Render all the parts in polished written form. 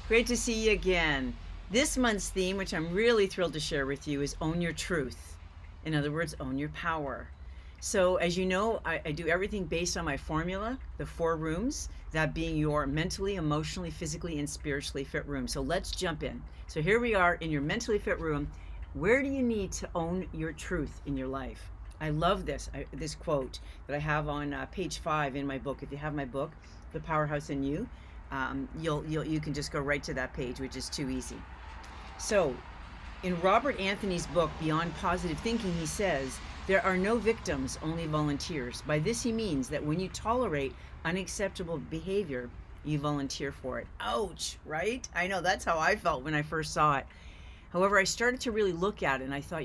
Great to see you again. This month's theme, which I'm really thrilled to share with you, is own your truth. In other words, own your power. So, as you know, I do everything based on my formula, the 4 rooms, that being your mentally, emotionally, physically, and spiritually fit room. So, let's jump in. So, here we are in your mentally fit room. Where do you need to own your truth in your life? I love this quote that I have on page 5 in my book. If you have my book, The Powerhouse in You, you can just go right to that page, which is too easy. So, in Robert Anthony's book, Beyond Positive Thinking, he says, there are no victims, only volunteers. By this, he means that when you tolerate unacceptable behavior, you volunteer for it. Ouch, right? I know that's how I felt when I first saw it. However, I started to really look at it and I thought,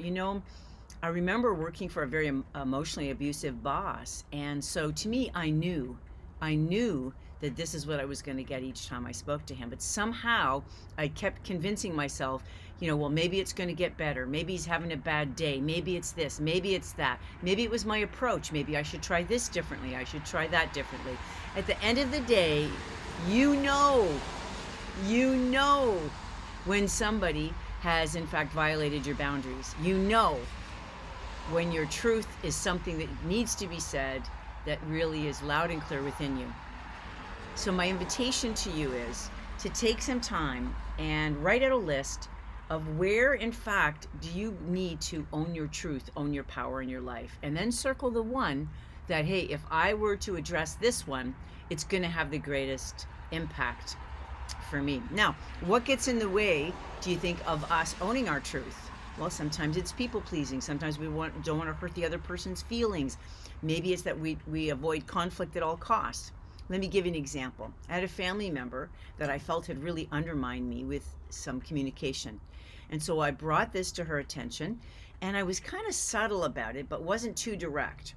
I remember working for a very emotionally abusive boss. And so to me, I knew that this is what I was going to get each time I spoke to him. But somehow I kept convincing myself, well, maybe it's going to get better. Maybe he's having a bad day. Maybe it's this. Maybe it's that. Maybe it was my approach. Maybe I should try this differently. I should try that differently. At the end of the day, you know, you know when somebody has in fact violated your boundaries. You know when your truth is something that needs to be said, that really is loud and clear within you. So my invitation to you is to take some time and write out a list of where in fact do you need to own your truth, own your power in your life, and then circle the one that, hey, if I were to address this one, it's going to have the greatest impact for me. Now, what gets in the way, do you think, of us owning our truth? Well, sometimes it's people pleasing. Sometimes we don't want to hurt the other person's feelings. Maybe it's that we avoid conflict at all costs. Let me give you an example. I had a family member that I felt had really undermined me with some communication. And so I brought this to her attention, and I was kind of subtle about it, but wasn't too direct.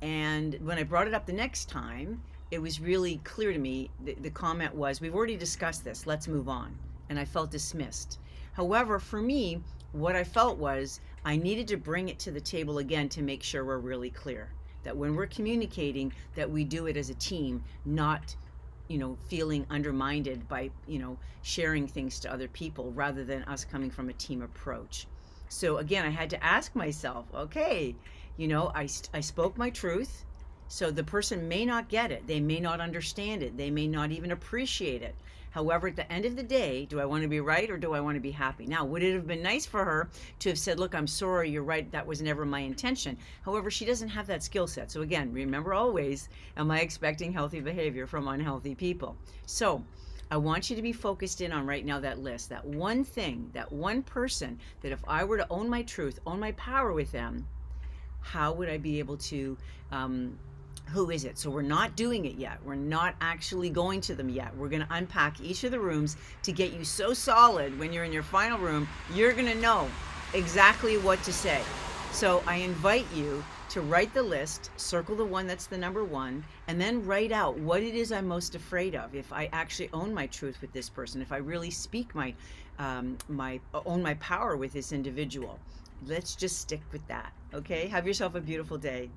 And when I brought it up the next time, it was really clear to me. The comment was, we've already discussed this, let's move on. And I felt dismissed. However, for me, what I felt was I needed to bring it to the table again to make sure we're really clear. That when we're communicating, that we do it as a team, not, feeling undermined by, sharing things to other people rather than us coming from a team approach. So again, I had to ask myself, okay, I spoke my truth. So the person may not get it. They may not understand it. They may not even appreciate it. However, at the end of the day, do I want to be right or do I want to be happy? Now, would it have been nice for her to have said, look, I'm sorry, you're right, that was never my intention. However, she doesn't have that skill set. So again, remember always, am I expecting healthy behavior from unhealthy people? So I want you to be focused in on right now that list, that one thing, that one person, that if I were to own my truth, own my power with them, how would I be able to who is it? So we're not doing it yet. We're not actually going to them yet. We're going to unpack each of the rooms to get you so solid when you're in your final room, you're going to know exactly what to say. So I invite you to write the list, circle the one that's the number one, and then write out what it is I'm most afraid of. If I actually own my truth with this person, if I really speak own my power with this individual, let's just stick with that. Okay? Have yourself a beautiful day.